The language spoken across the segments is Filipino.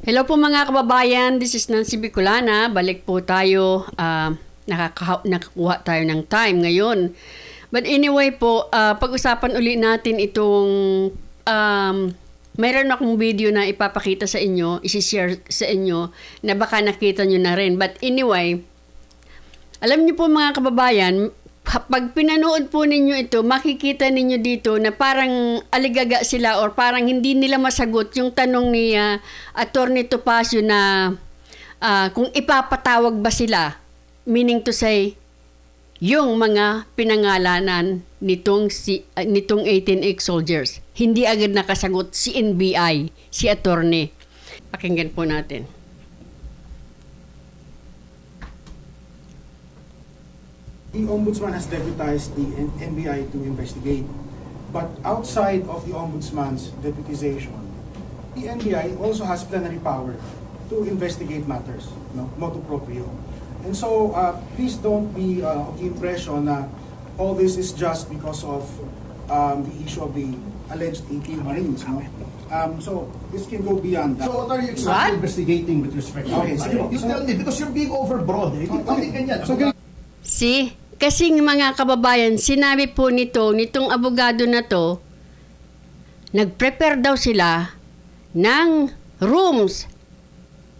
Hello po mga kababayan, this is Nancy Bicolana. Balik po tayo, nakakuha tayo ng time ngayon. But anyway po, pag-usapan uli natin itong, mayroon akong video na ipapakita sa inyo, isi-share sa inyo, na baka nakita nyo na rin. But anyway, alam niyo po mga kababayan, pag pinanood po ninyo ito, makikita ninyo dito na parang aligaga sila or parang hindi nila masagot yung tanong ni Attorney Topacio na kung ipapatawag ba sila, meaning to say, yung mga pinangalanan nitong 18 ex-soldiers. Hindi agad nakasagot si NBI, si Attorney. Pakinggan po natin. The Ombudsman has deputized the NBI to investigate. But outside of the Ombudsman's deputization, the NBI also has plenary power to investigate matters, motu proprio. And so, please don't be of the impression that all this is just because of the issue of the alleged 18 Marines. So, this can go beyond that. So what are you exactly investigating with respect to Okay, you tell me, because you're being overbroad. See? Kasing mga kababayan, sinabi po nitong abogado na to, nag-prepare daw sila ng rooms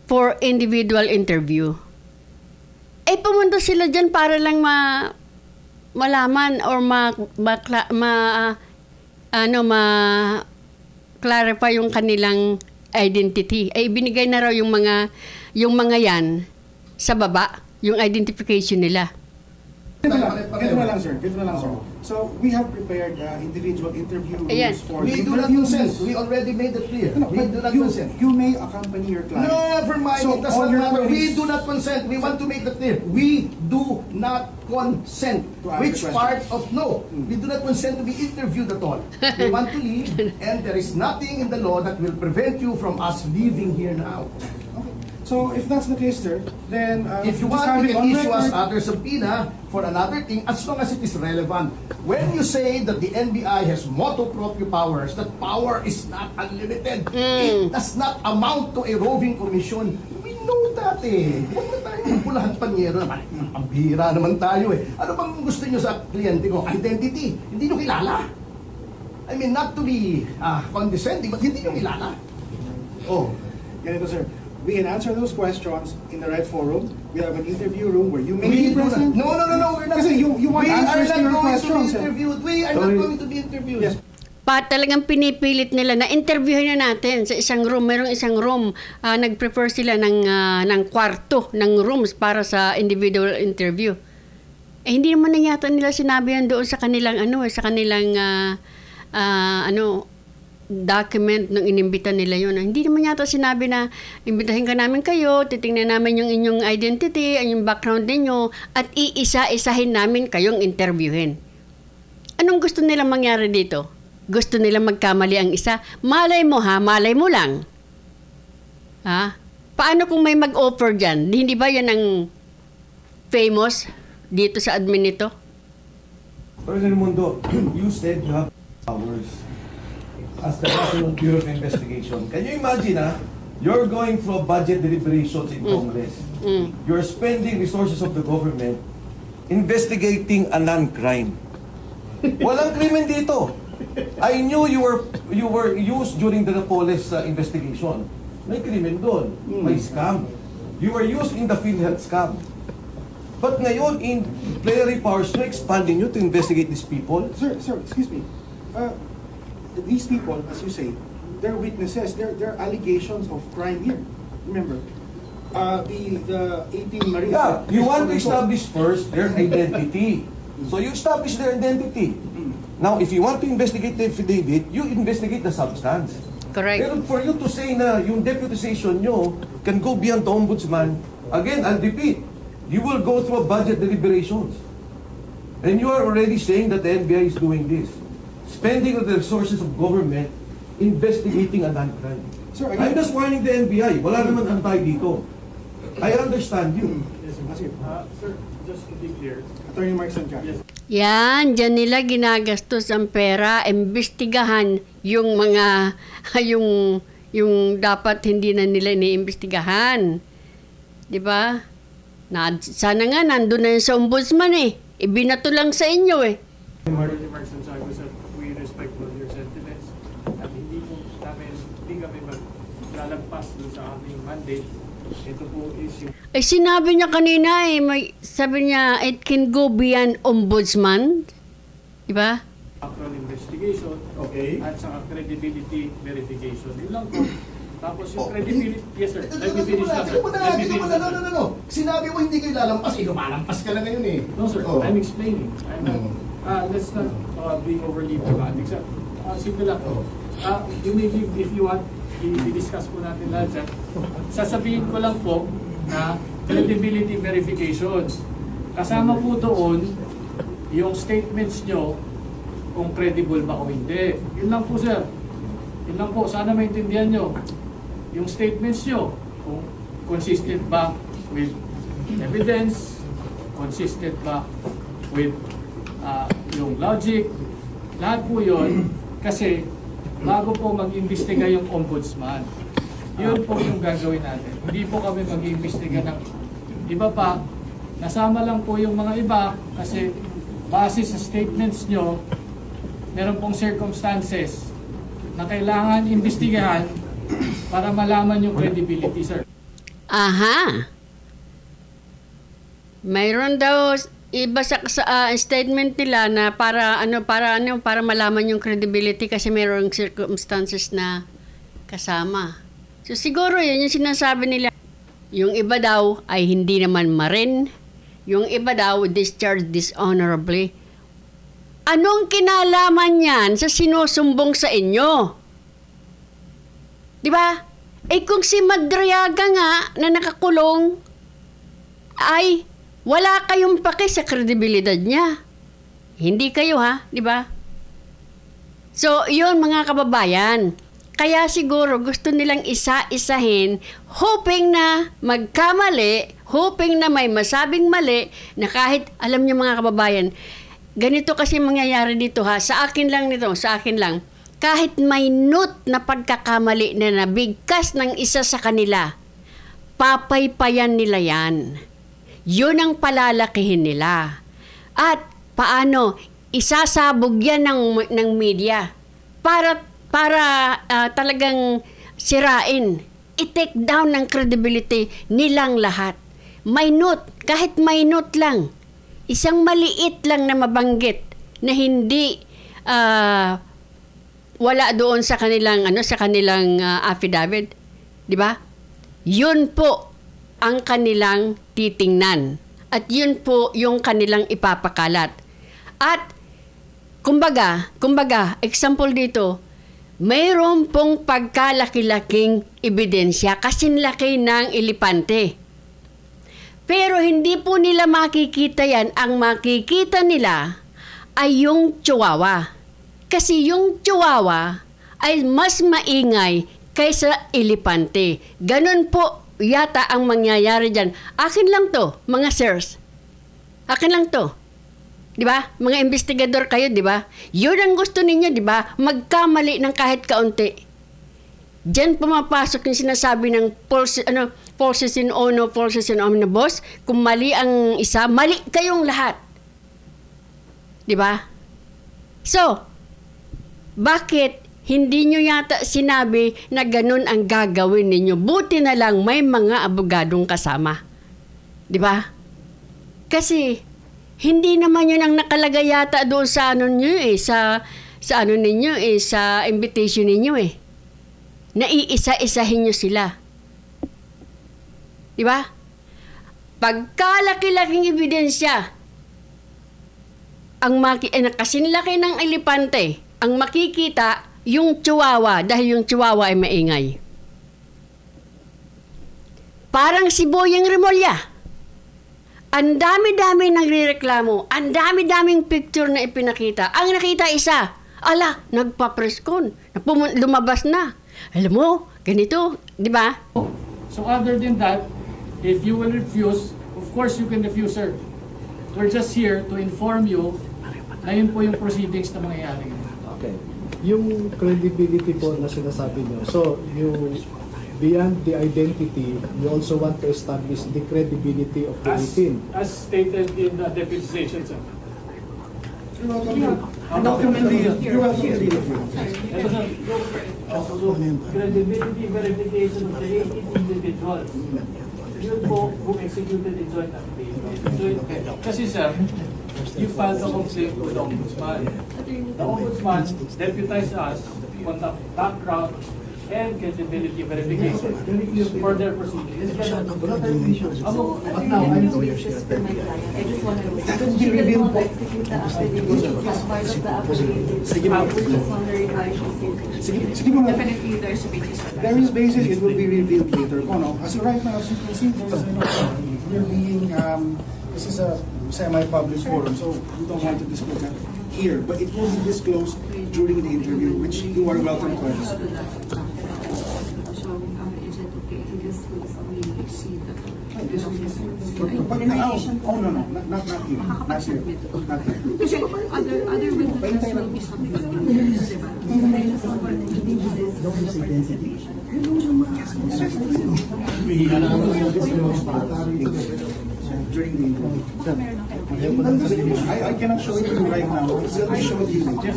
for individual interview. Pumunta sila dyan para lang malaman or clarify yung kanilang identity. Binigay na raw yung mga yan sa baba, yung identification nila. Ganito na lang, sir. So, we have prepared individual interview rooms for We do not consent. We already made it clear. We do not consent. You may accompany your client. Never mind. So, It does all not your matter. queries- We do not consent. We want to make that clear. We do not consent. To answer Which questions. part of no? We do not consent to be interviewed at all. We want to leave, and there is nothing in the law that will prevent you from us leaving here now. Okay. So, if that's the case, sir, then If you just want, have you it can on issue us record. other subpoena for another thing as long as it is relevant. When you say that the NBI has motu proprio powers, that power is not unlimited. It does not amount to a roving commission. We know that eh. Huwag na tayo magpulahan panyero naman. Ang bihira naman tayo eh. Ano bang gusto nyo sa kliyente ko? Identity. Hindi nyo kilala. I mean, not to be condescending, but hindi nyo kilala. Oh, Ganito, sir. We can answer those questions in the right forum. We have an interview room where you may we be do not. present. No, we're not. Kasi you want we answers to your are not going to be questions, eh. interviewed. We are not going to be interviewed. Yes. Talagang pinipilit nila na interviewin na natin sa isang room. Merong isang room, nag-prefer sila ng kwarto, ng rooms para sa individual interview. Hindi naman na yata nila sinabi yan doon sa kanilang document nung inimbita nila yun. Hindi naman yata sinabi na imbitahin ka namin kayo, titingnan namin yung inyong identity, yung background ninyo, at iisa-isahin namin kayong interviewin. Anong gusto nila mangyari dito? Gusto nila magkamali ang isa? Malay mo malay mo lang. Ha? Paano kung may mag-offer dyan? Hindi ba yan ang famous dito sa admin nito? President Mundo, you said you have powers as the National Bureau of Investigation. Can you imagine, you're going through budget deliberations in Congress. You're spending resources of the government investigating a non-crime. Walang krimen dito. I knew you were used during the Napoles investigation. May krimen doon. May scam. You were used in the PhilHealth scam. But ngayon, in plenary powers, you're expanding you to investigate these people. Sir, excuse me. These people, as you say, they're witnesses. They're allegations of crime here. Remember, the 18 Marines. Yeah, you want to establish first their identity. So you establish their identity. Now, if you want to investigate the affidavit, you investigate the substance. Correct. Pero for you to say na yung deputization nyo can go beyond the ombudsman, again, I'll repeat, you will go through budget deliberations. And you are already saying that the NBI is doing this. Spending of the resources of government, investigating a non-crime. Sir, I'm just warning the NBI. Wala naman antay dito. I understand you. Yes, sir. Sir, just to be clear. Attorney Mark Santiago. Yes. Yan, dyan nila ginagastos ang pera, imbestigahan yung mga, yung dapat hindi na nila iniimbestigahan. 'Di ba? Sana nga nandun na yun sa ombudsman eh. Ibinato lang sa inyo eh. Martin Mark Santiago said, we respect all your sentiments at hindi kami maglalagpas dun sa aming mandate. Ito po is yung Ay sinabi niya kanina eh, sabi niya it can go beyond ombudsman. 'Di ba? actual investigation Okay. at saka credibility verification. Yun lang po. Tapos yung credibility, yes sir, let me finish na sir. Let me finish na sir. No. Sinabi mo hindi kayo lalampas, lumalampas ka na ngayon eh. No sir, Oh. I'm explaining. Let's not be overly dramatic sir. Simple lang. You may give, if you want, i-discuss po natin lahat sir. Sasabihin ko lang po na credibility verification. Kasama po doon yung statements nyo kung credible ba o hindi. Yun lang po sir. Yun lang po, sana maintindihan nyo. Yung statements nyo, kung consistent ba with evidence, consistent ba with yung logic, lahat po yun, kasi bago po mag-imbestiga yung ombudsman, yun po yung gagawin natin. Hindi po kami mag-imbestiga ng iba pa, nasama lang po yung mga iba, kasi base sa statements nyo, meron pong circumstances na kailangan imbestigahan para malaman yung credibility, sir. Aha. Mayroon daw iba sa statement nila na para malaman yung credibility kasi mayroong circumstances na kasama. So siguro yun yung sinasabi nila. Yung iba daw ay hindi naman marin. Yung iba daw discharged dishonorably. Anong kinalaman yan sa sinusumbong sa inyo? Di ba? Eh kung si Madriaga nga na nakakulong ay wala kayong pake sa kredibilidad niya. Hindi kayo ha, di ba? So, yun mga kababayan. Kaya siguro gusto nilang isa-isahin, hoping na magkamali, hoping na may masabing mali, na kahit, alam niyo mga kababayan, ganito kasi mangyayari dito ha, sa akin lang, kahit may note na pagkakamali na nabigkas ng isa sa kanila, papaypayan nila yan. Yun ang palalakihin nila. At paano, isasabog yan ng media para talagang sirain, i-take down ng credibility nilang lahat. May note, kahit may note lang, isang maliit lang na mabanggit na hindi wala doon sa kanilang affidavit, 'di ba? 'Yun po ang kanilang titingnan at 'yun po yung kanilang ipapakalat. At kumbaga, example dito, mayroon pong pagkalaki-laking ebidensya kasinlaki ng elepante. Pero hindi po nila makikita yan. Ang makikita nila ay yung chihuahua. Kasi yung chihuahua ay mas maingay kaysa elepante. Ganon po yata ang mangyayari dyan. Akin lang to, mga sirs. Akin lang to. Di ba? Mga investigador kayo, di ba? Yun ang gusto ninyo, di ba? Magkamali ng kahit kaunti. Diyan pumapasok yung sinasabi ng forces in ono, forces in omnibus. Kung mali ang isa, mali kayong lahat. Di ba? So, bakit hindi nyo yata sinabi na ganun ang gagawin ninyo? Buti na lang may mga abogadong kasama. Di ba? Kasi, hindi naman yun ang nakalagay yata doon sa sa invitation ninyo eh. Naiisa-isahin nyo sila. Di ba? Pagkalaki-laking ebidensya, kasinlaki ng elepante, ang makikita, yung chihuahua, dahil yung chihuahua ay maingay. Parang si Boyeng Remulla. Ang dami-dami nagrereklamo, ang dami-daming picture na ipinakita. Ang nakita isa, nagpa-press-con, lumabas na. Alam mo, ganito, di ba? So other than that, if you will refuse, of course you can refuse, sir. We're just here to inform you na yun po yung proceedings na mangyayari. Okay. Yung credibility po na sinasabi niyo, so you, beyond the identity, you also want to establish the credibility of the 18. As stated in the deputization, sir. You're welcome to read it. You're welcome to read it. Ito, sir. Credibility verification of the 18 individuals. Yun po who executed the joint affidavit. Kasi sir, you filed a complaint with the Ombudsman. The Ombudsman deputized us to conduct background and credibility verification for their proceedings. Now, I'm just for my client. I just want to she didn't want to execute the affidavit as part of the affidavit. I was just wondering why she said Sige mo. definitely there should be just There is basis, it will be revealed later po, no? As of right now, as you can see, there's, we're being, this is a semi-public forum, so we don't want to disclose that here, but it will be disclosed during the interview, which you are welcome to ask. So, is it okay to disclose we see the But now, oh no, not here, not here, not here. Kasi other witnesses will be subject to this, diba? I just want to leave this for the participation. During the interview. I cannot show it to you right now, I'll show it to you later.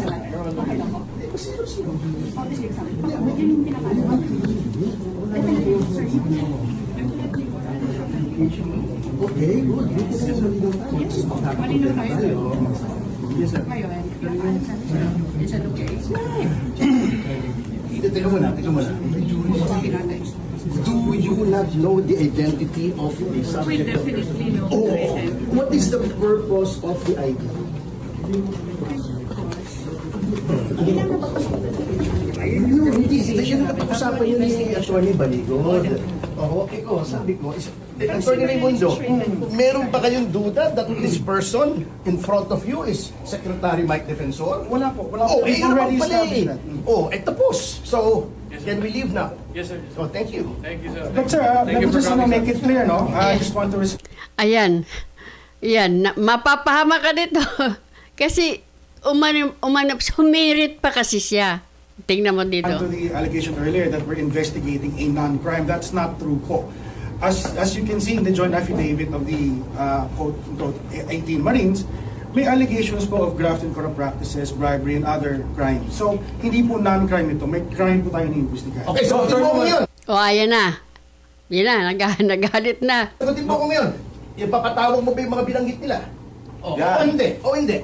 Okay, good. Teka muna. Do you not know the identity of the subject? We definitely know Oh, the identity. what is the purpose of the ID? No, hindi. Yan ang napag-usapan yun ni Atty. Baligod. Oo, ikaw, sabi ko, Atty. Raimundo, meron ba kayong duda that this person in front of you is Secretary Mike Defensor? Wala po, wala po. Oh, We've already already established pala that. Oh, tapos. So, can we leave now? Yes, sir. So, thank you. Thank you, sir. But sir, Thank let you me for just coming, make sir. it clear, no? I just want to Ayan. Yan, mapapahama ka dito. Kasi humirit pa kasi siya. Tingnan mo dito. to the allegation earlier that we're investigating a non-crime. That's not true po. As you can see in the joint affidavit of the quote-unquote 18 Marines, may allegations po of graft and corrupt practices, bribery, and other crimes. So, hindi po non-crime ito. May crime po tayo iniimbestigahan. Okay, sagutin mo ko ngayon. O, ayan na. Yan na, nagalit na. Sagutin mo ko ngayon. Ipapatawag mo ba yung mga binanggit nila? O hindi? O hindi?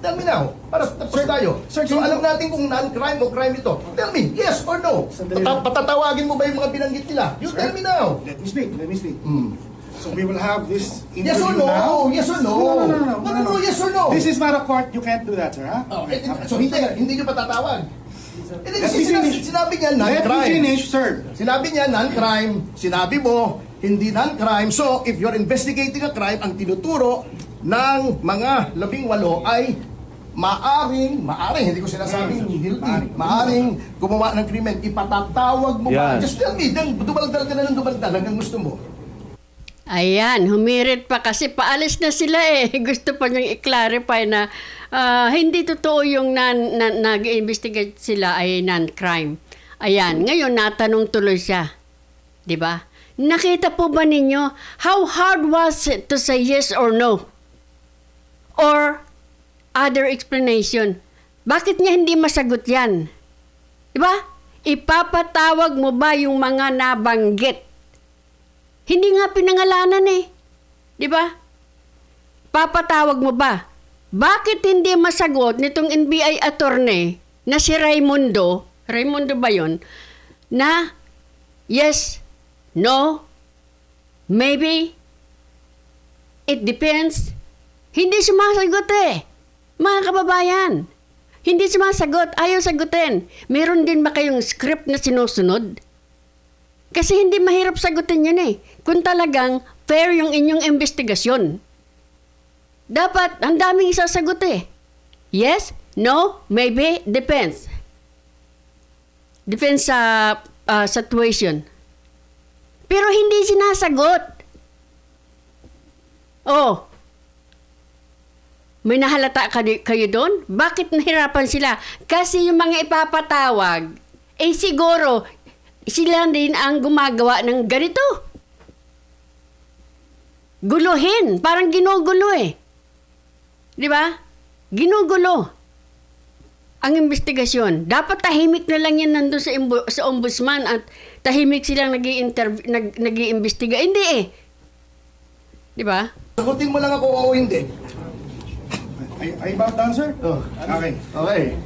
Tell me now, para tapos tayo. Sir, So alam natin kung non-crime o crime ito. Tell me, yes or no? Sandali lang. Patatawagin mo ba yung mga binanggit nila? You Sir, tell me now. Let me speak. Hmm. So we will have this interview Yes or no? now. Yes or no? No, yes or no? This is not a court. You can't do that, sir. Ha? Oh, so hindi nyo patatawag. Hindi Let kasi me finish. sinabi niya Let me non-crime. finish, sir. Sinabi niya non-crime, sinabi mo hindi non-crime. So, if you're investigating a crime, ang tinuturo ng mga 18 ay maaring, hindi ko sinasabing guilty, maaring gumawa ng krimen, ipatatawag mo ba? Yan. Just tell me, dumaldal ka na ng dumaldal hanggang gusto mo. Ayan, humirit pa kasi paalis na sila eh. Gusto pa niyang i-clarify na hindi totoo yung nag-investigate sila ay non-crime. Ayan, ngayon natanong tuloy siya. 'Di ba? Nakita po ba ninyo how hard was it to say yes or no? Or other explanation. Bakit niya hindi masagot yan? 'Di ba? Ipapatawag mo ba yung mga nabanggit? Hindi nga pinangalanan eh. 'Di ba? Papatawag mo ba? Bakit hindi masagot nitong NBI attorney na si Raimundo ba yon? Na yes, no, maybe, it depends. Hindi sumasagot eh. Mga kababayan, hindi sumasagot, ayaw sagutin. Meron din ba kayong script na sinusunod? Kasi hindi mahirap sagutin yun eh. Kung talagang fair yung inyong investigasyon. Dapat, ang daming isasagot eh. Yes, no, maybe, depends. Depends sa situation. Pero hindi sinasagot. Oh. May nahalata kayo doon? Bakit nahirapan sila? Kasi yung mga ipapatawag, siguro, sila din ang gumagawa ng ganito. Guluhin. Parang ginugulo eh. Di ba? Ginugulo ang investigasyon. Dapat tahimik na lang yan nandun sa ombudsman at tahimik silang nag-iimbestiga. Hindi eh. Di ba? Sagutin mo lang ako o hindi. Are you about done, sir? Oh. Okay. Okay.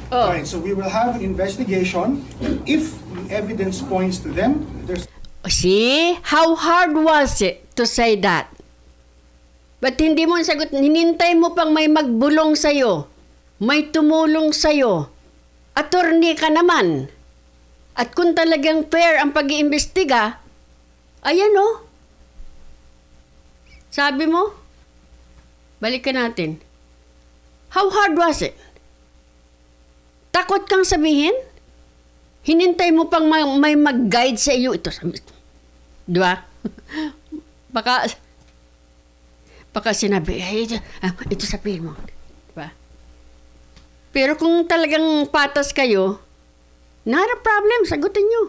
Oh. Alright, so we will have an investigation. If the evidence points to them, there's See? How hard was it to say that? Ba't hindi mo sagot? Hinintay mo pang may magbulong sa'yo. May tumulong sa'yo. Attorney ka naman. At kung talagang fair ang pag-iimbestiga, ayan o. Sabi mo, balikan natin. How hard was it? Takot kang sabihin? Hinintay mo pang may mag-guide sa iyo. Ito, di ba? Baka sinabi, ito sabihin mo. Di ba? Pero kung talagang patas kayo, not a problem, sagutin nyo.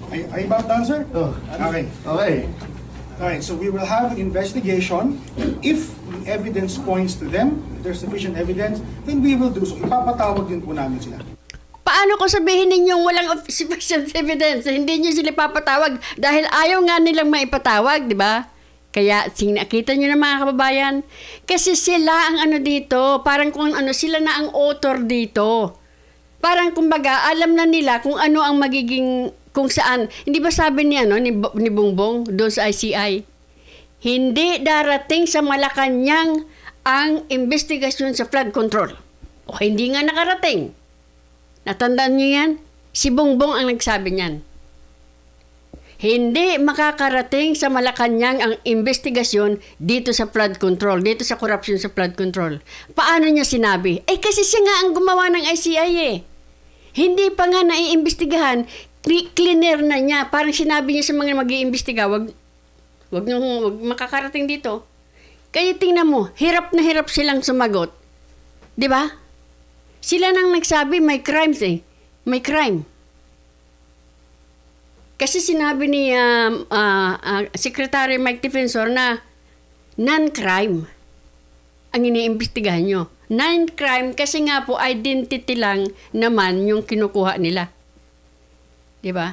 Are you about done, sir? Oh. Okay. Okay. Alright, so we will have an investigation. If the evidence points to them, if there's sufficient evidence, then we will do so. Ipapatawag din po namin sila. Paano ko sabihin ninyong walang sufficient evidence? Hindi nyo sila papatawag dahil ayaw nga nilang maipatawag, di ba? Kaya, nakita nyo na mga kababayan, kasi sila ang ano dito, parang kung ano, sila na ang author dito. Parang kumbaga, alam na nila kung ano ang magiging, kung saan. Hindi ba sabi ni Bongbong doon sa ICI? Hindi darating sa Malacanang ang investigasyon sa flood control. O hindi nga nakarating. Natandaan niyo yan? Si Bongbong ang nagsabi niyan. Hindi makakarating sa Malacanang ang investigasyon dito sa flood control, dito sa corruption sa flood control. Paano niya sinabi? Kasi siya nga ang gumawa ng ICI eh. Hindi pa nga naiimbestigahan, cleaner na niya. Parang sinabi niya sa mga mag-iimbestiga, wag makakarating dito. Kaya tingnan mo, hirap na hirap silang sumagot. 'Di ba? Sila nang nagsabi may crimes eh. May crime. Kasi sinabi ni Secretary Mike Defensor na non-crime ang iniimbestigahan nyo. Non-crime kasi nga po identity lang naman yung kinukuha nila. Di ba?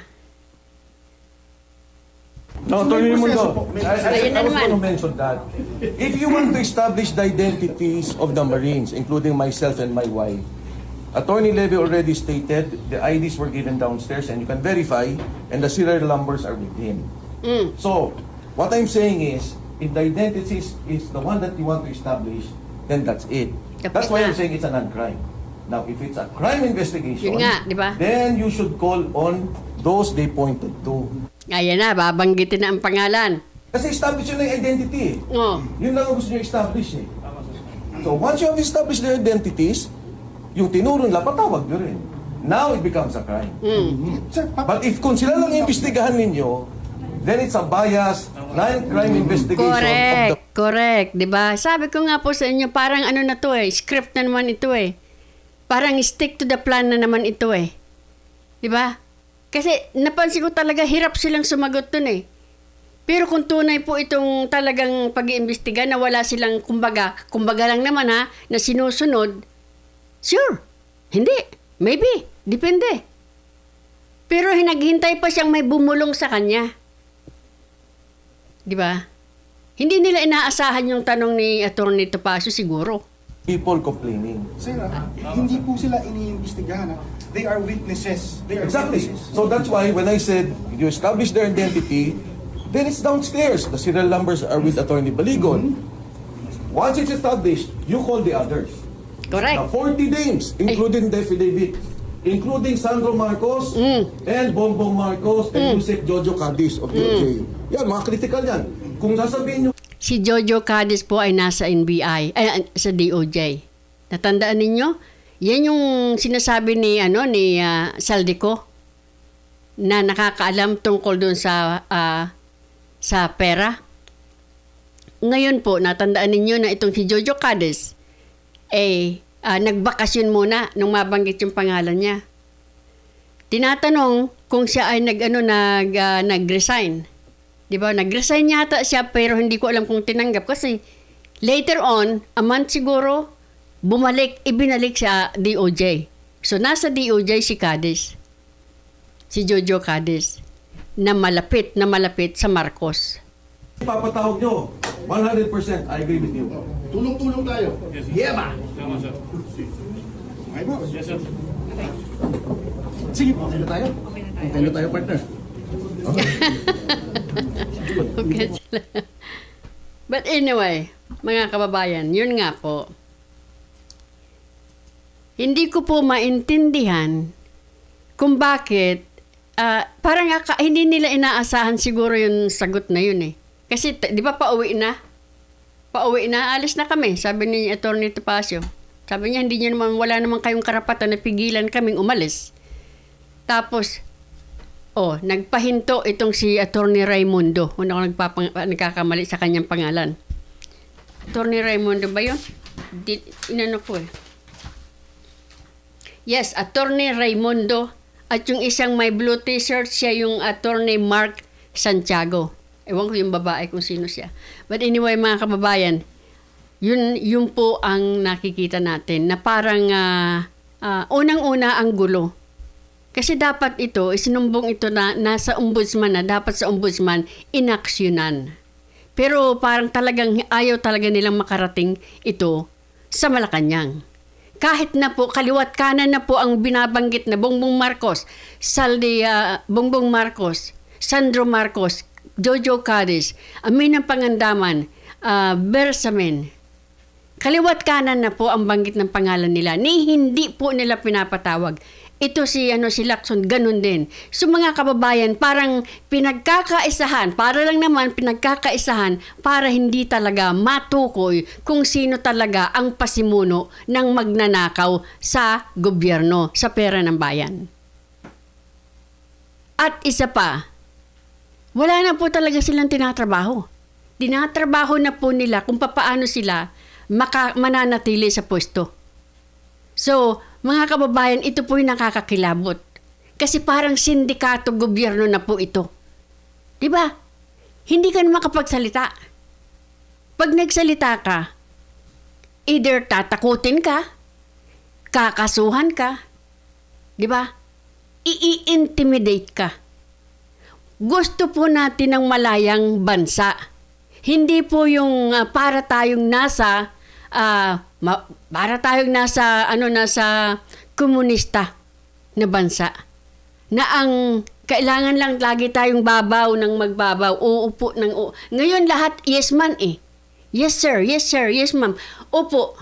No, Attorney Mundo, Ayun na I was naman. going to mention that. If you want to establish the identities of the Marines, including myself and my wife, Attorney Levy already stated the IDs were given downstairs and you can verify and the serial numbers are with him. So, what I'm saying is, if the identity is the one that you want to establish, then that's it. Tapos That's why na. I'm saying it's a non-crime. Now, if it's a crime investigation, Yun nga, di ba? then you should call on those they pointed to. Ayan na, babanggitin na ang pangalan. Kasi establish yun ang identity eh. Oh. Yun lang ang gusto nyo establish eh. So once you have established their identities, yung tinuro nila, patawag nyo rin. Now it becomes a crime. Sir, But if kung sila lang imbestigahan ninyo, then it's a bias, non-crime investigation of the... Correct. Di ba? Sabi ko nga po sa inyo, parang ano na to eh, script na naman ito eh. Parang stick to the plan na naman ito eh. Di ba? Kasi napansin ko talaga hirap silang sumagot dun eh. Pero kung tunay po itong talagang pag-iimbestiga na wala silang kumbaga lang naman ha, na sinusunod, sure, hindi, maybe, depende. Pero naghintay pa siyang may bumulong sa kanya. Di ba? Hindi nila inaasahan yung tanong ni Atty. Topacio siguro. people complaining. sir, hindi po sila iniimbestigahan. They are witnesses. They are Exactly. witnesses. So that's why when I said you establish their identity, then it's downstairs. The serial numbers are with Attorney Baligon. Once it's established, you call the others. Correct. Now, 40 names, including the affidavit, including Sandro Marcos and Bongbong Marcos and Yusek Jojo Cadiz of DOJ. Yan, mga critical yan. Kung sasabihin nyo, Si Jojo Cadiz po ay nasa NBI, sa DOJ. Natandaan ninyo? Yan yung sinasabi ni Saldico na nakakaalam tungkol doon sa pera. Ngayon po, natandaan ninyo na itong si Jojo Cadiz nagbakasyon muna nung mabanggit yung pangalan niya. Tinatanong kung siya ay nag-resign. Di ba? Nag-resign yata siya pero hindi ko alam kung tinanggap kasi later on, a month siguro, ibinalik sa DOJ. So nasa DOJ si Cadiz. Si Jojo Cadiz na malapit sa Marcos. Papatawag nyo, 100%, I agree with you. Tulong-tulong tayo. Yeah ba? Tama, sir. Okay po. Yes, sir. Sige po. Tayo tayo. Tayo tayo, partner. Okay sila. But anyway, mga kababayan, yun nga po. Hindi ko po maintindihan kung bakit parang hindi nila inaasahan siguro yung sagot na yun eh. Kasi di ba pauwi na, alis na kami, sabi ni Atty. Topacio. Sabi niya, wala naman kayong karapatan na pigilan kaming umalis. Tapos, nagpahinto itong si Atty. Raimundo. Kung ako nagkakamali sa kanyang pangalan. Atty. Raimundo ba yun? Inano ko eh. Yes, Atty. Raimundo. At yung isang may blue t-shirt, siya yung Atty. Mark Santiago. Ewan ko yung babae kung sino siya. But anyway, mga kababayan, yun po ang nakikita natin na parang unang-una ang gulo. Kasi dapat isinumbong ito na nasa ombudsman na dapat sa ombudsman inaksyonan. Pero parang ayaw talaga nilang makarating ito sa Malacanang. Kahit na po, kaliwat kanan na po ang binabanggit na Bongbong Marcos, Bongbong Marcos, Sandro Marcos, Jojo Cadiz, Aminang Pangandaman, Bersamin. Kaliwat kanan na po ang banggit ng pangalan nila. Hindi po nila pinapatawag. Ito si Lacson, ganun din. So mga kababayan, parang pinagkakaisahan para hindi talaga matukoy kung sino talaga ang pasimuno ng magnanakaw sa gobyerno, sa pera ng bayan. At isa pa, wala na po talaga silang tinatrabaho. Tinatrabaho na po nila kung papaano sila mananatili sa pwesto. So, mga kababayan, ito po yung nakakakilabot. Kasi parang sindikato gobyerno na po ito. Diba? Hindi ka na makapagsalita. Pag nagsalita ka, either tatakutin ka, kakasuhan ka, diba? I-intimidate ka. Gusto po natin ng malayang bansa. Hindi po yung para tayong nasa komunista na bansa. Na ang kailangan lang lagi tayong babaw ng magbabaw, uupo ng uupo. Ngayon lahat yes man eh. Yes sir, yes ma'am. Opo.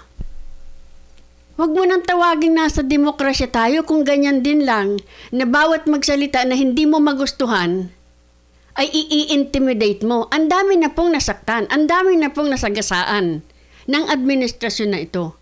Huwag mo nang tawagin nasa demokrasya tayo kung ganyan din lang na bawat magsalita na hindi mo magustuhan ay i-intimidate mo. Ang dami na pong nasaktan, ang dami na pong nasagasaan ng administrasyon na ito.